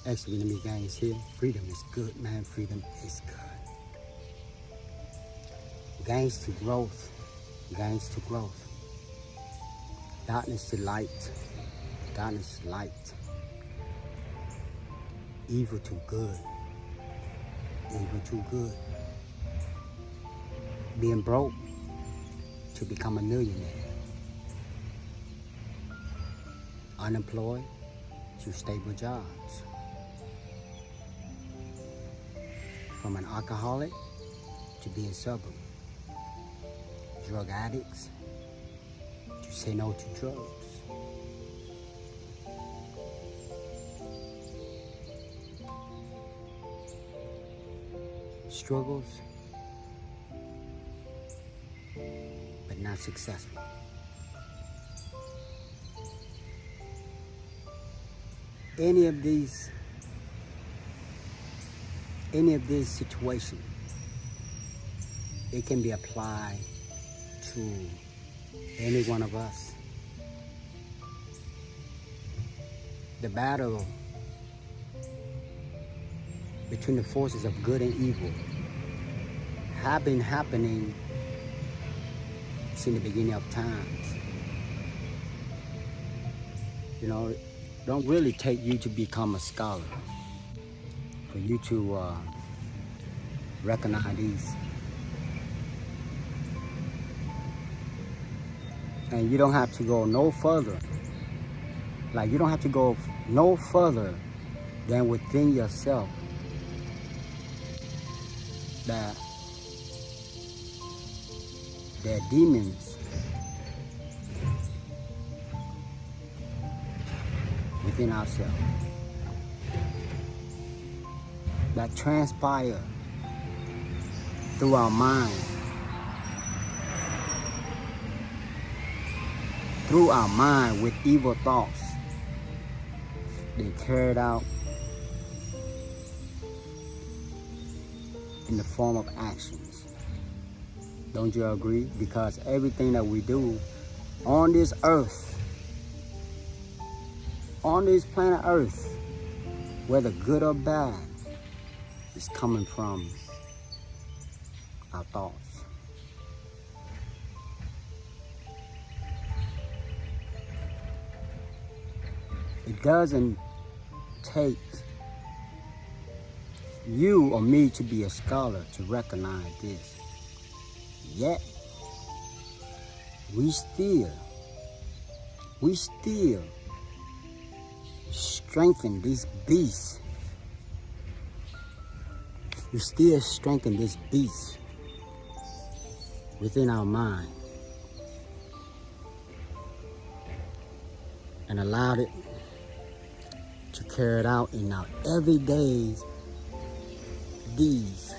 Actually, let me gangs here. Freedom is good, man. Freedom is good. Gangs to growth. Gangs to growth. Darkness to light. Darkness to light. Evil to good. Evil to good. Being broke to become a millionaire. Unemployed to stable jobs. From an alcoholic to being sober. Drug addicts to say no to drugs. Struggles, but not successful. Any of these situations, it can be applied to any one of us. The battle between the forces of good and evil have been happening since the beginning of times. You know, don't really take you to become a scholar for you to recognize these. And you don't have to go no further. Like, you don't have to go no further than within yourself. That there are demons within ourselves that transpire through our mind, with evil thoughts. They carried out in the form of actions. Don't you agree? Because everything that we do on this earth, on this planet Earth, whether good or bad, is coming from our thoughts. It doesn't take you or me to be a scholar to recognize this. Yet, we still strengthen this beast. We still strengthen this beast within our mind and allowed it to carry it out in our everyday deeds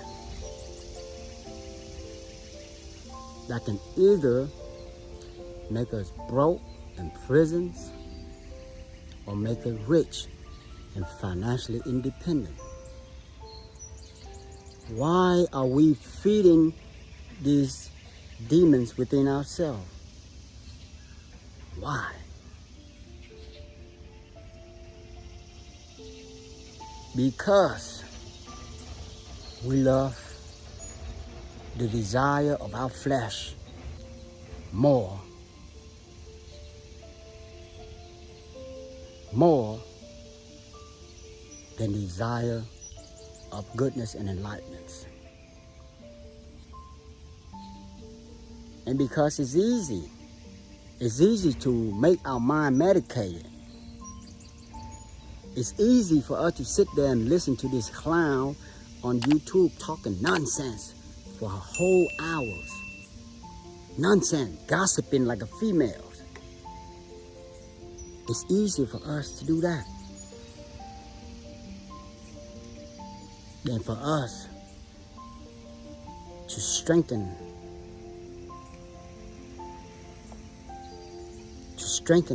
that can either make us broke in prisons or make us rich and financially independent. Why are we feeding these demons within ourselves? Why? Because we love the desire of our flesh more than desire of goodness and enlightenment. And because it's easy to make our mind medicated. It's easy for us to sit there and listen to this clown on YouTube talking nonsense for whole hours. Nonsense, gossiping like a female. It's easy for us to do that than for us to strengthen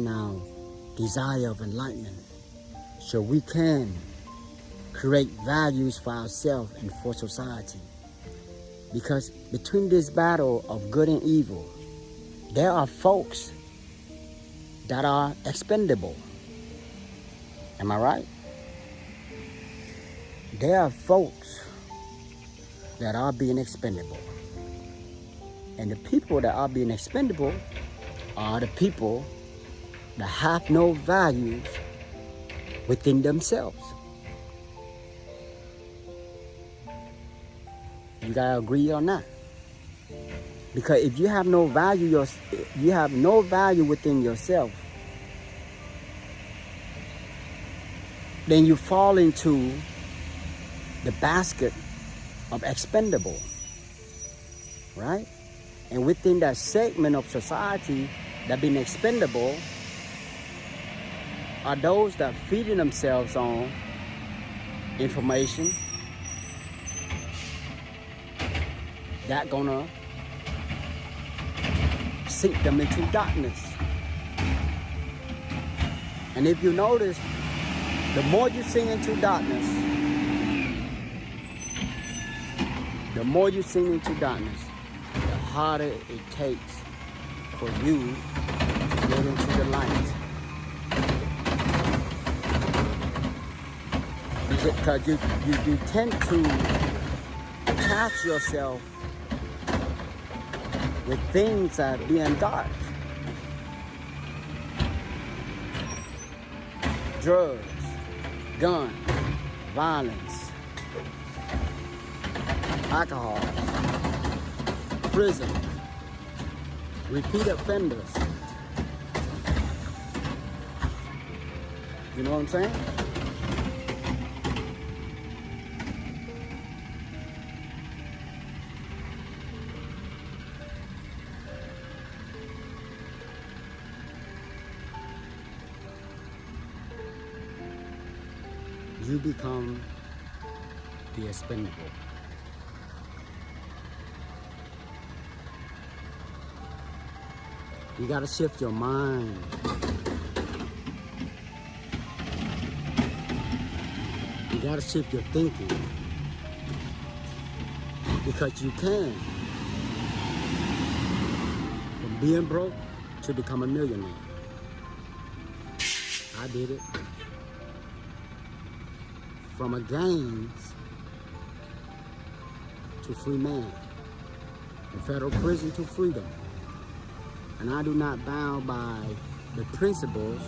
our desire of enlightenment so we can create values for ourselves and for society. Because between this battle of good and evil, there are folks that are expendable. Am I right? there are folks that are being expendable. And the people that are being expendable are the people that have no values within themselves. You gotta agree on that. Because if you have no value, you have no value within yourself, then you fall into the basket of expendable, right? And within that segment of society that been expendable are those that feeding themselves on information that gonna sink them into darkness. And if you notice, the more you sink into darkness, the harder it takes for you to get into the light. Because you tend to attach yourself with things that are being dark. Drugs, guns, violence, alcohol, prison, repeat offenders. You know what I'm saying? You become the expendable. You gotta shift your mind. You gotta shift your thinking. Because you can. From being broke to become a millionaire. I did it. From a gangs to free man. From federal prison to freedom. And I do not bow by the principles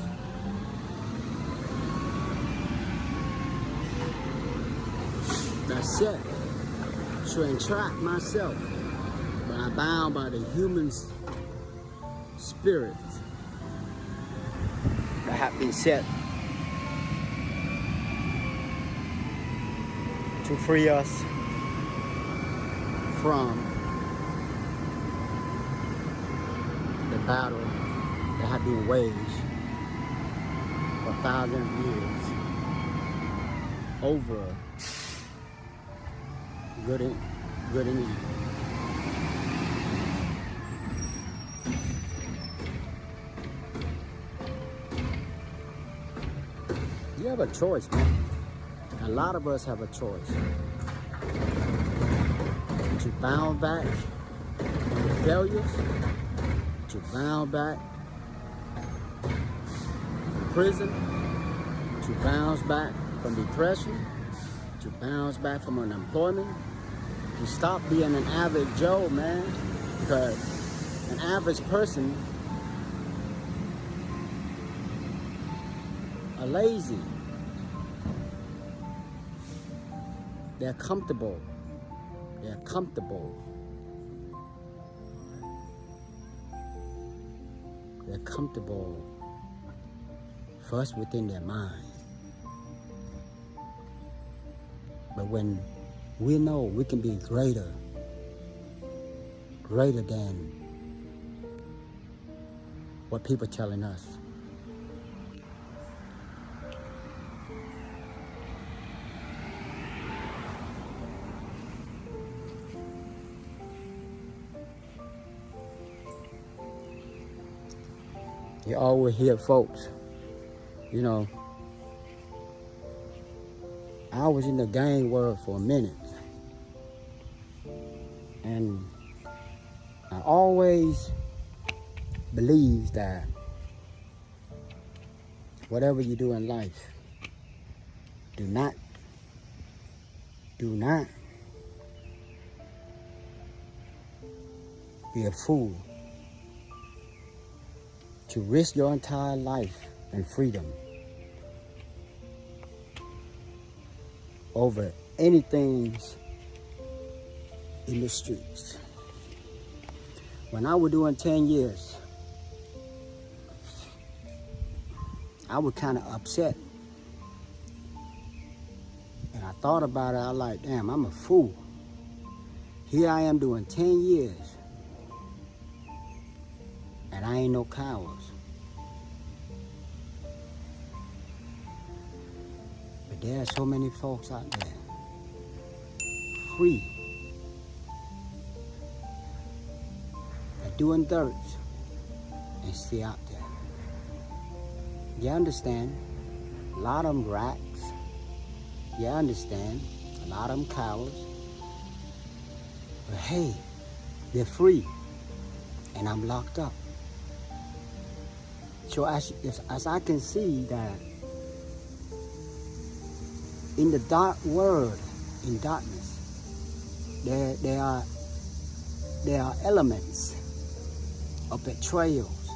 that set to entrap myself, but I bow by the human spirit that have been set to free us from the battle that have been waged for thousands of years over good and evil. You have a choice, man. A lot of us have a choice to bounce back from the failures, to bounce back from prison, to bounce back from depression, to bounce back from unemployment, to stop being an average Joe, man, because an average person are lazy. They're comfortable. They're comfortable. They're comfortable first within their mind. But when we know we can be greater than what people are telling us. You always hear folks, you know, I was in the gang world for a minute. And I always believed that whatever you do in life, do not Do not be a fool to risk your entire life and freedom over anything in the streets. When I was doing 10 years, I was kind of upset. And I thought about it, I was like, damn, I'm a fool. Here I am doing 10 years, and I ain't no cowards. But there are so many folks out there, free, and doing dirt, and still out there. You understand? A lot of them rats. You understand? A lot of them cowards. But hey, they're free, and I'm locked up. So as I can see that in the dark world, in darkness, there are elements of betrayals.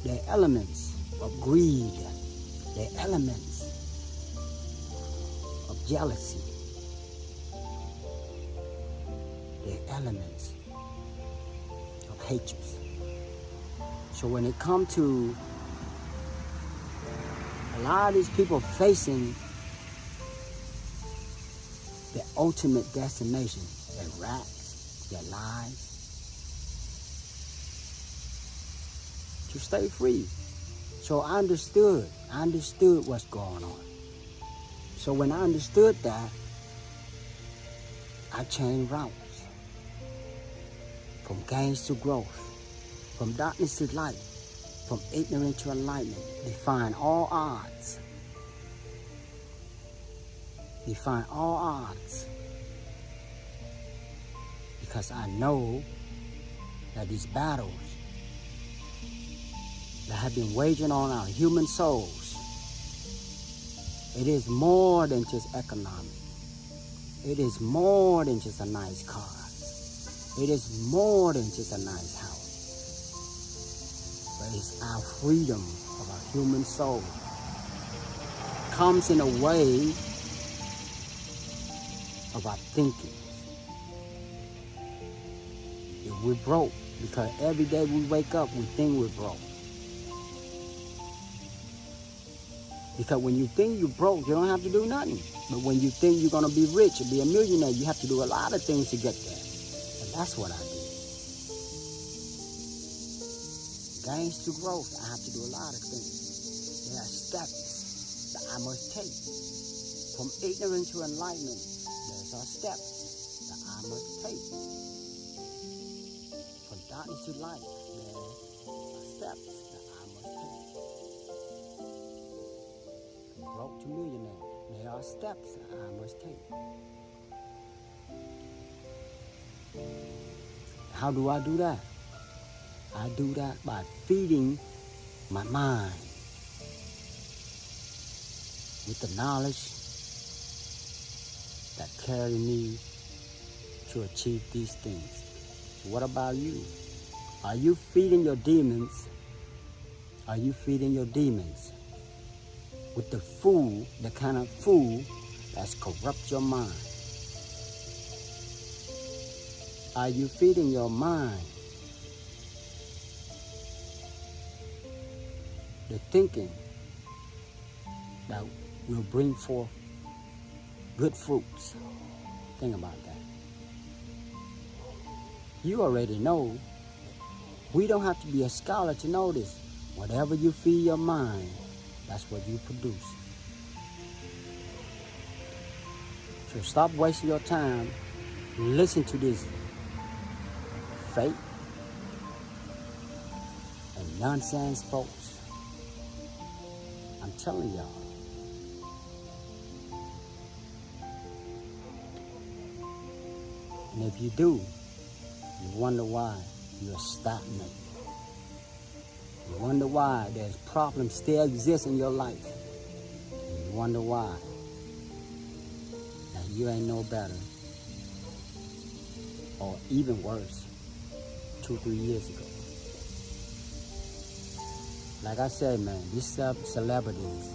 There are elements of greed. There are elements of jealousy. There are elements of hatred. So when it comes to a lot of these people facing the ultimate destination, their rats, their lies, to stay free. So I understood what's going on. So when I understood that, I changed routes. From gains to growth, from darkness to light, from ignorance to enlightenment. Define all odds. Define all odds. Because I know that these battles that have been waging on our human souls, it is more than just economic. It is more than just a nice car. It is more than just a nice house. But it's our freedom of our human soul. Comes in a way of our thinking. If we're broke, because every day we wake up, we think we're broke. Because when you think you're broke, you don't have to do nothing. But when you think you're going to be rich or be a millionaire, you have to do a lot of things to get there. And that's what I do. Gains to growth, I have to do a lot of things. There are steps that I must take. From ignorance to enlightenment, there's our steps that I must take. From darkness to light, there are steps that I must take. From broke to millionaire, there are steps that I must take. How do I do that? I do that by feeding my mind with the knowledge that carry me to achieve these things. So what about you? Are you feeding your demons? Are you feeding your demons with the food, the kind of food that's corrupt your mind? Are you feeding your mind the thinking that will bring forth good fruits? Think about that. You already know. We don't have to be a scholar to know this. Whatever you feed your mind, that's what you produce. So stop wasting your time. Listen to this fake and nonsense folks. I'm telling y'all. And if you do, you wonder why you're stagnant. You wonder why there's problems still exist in your life. And you wonder why that you ain't no better, or even worse, 2-3 years ago. Like I said, man, these celebrities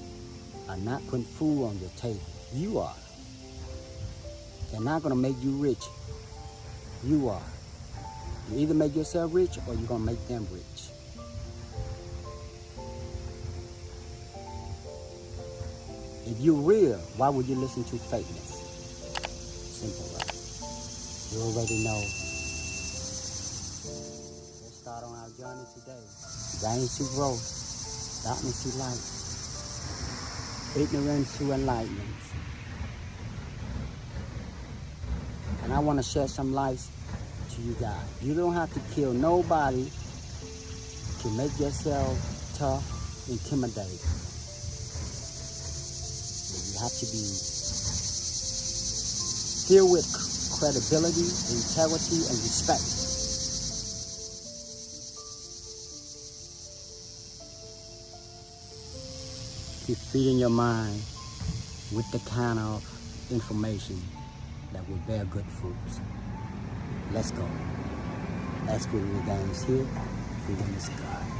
are not putting food on your table. You are. They're not gonna make you rich. You are. You either make yourself rich or you're gonna make them rich. If you're real, why would you listen to fakeness? Simple, right? You already know. Let's start on our journey today. Gains to growth, darkness to light, ignorance to enlightenment. And I want to shed some light to you guys. You don't have to kill nobody to make yourself tough, intimidating. You have to be filled with credibility, integrity, and respect. Keep feeding your mind with the kind of information that will bear good fruits. Let's go. That's Freedom of Gains here. Freedom is God.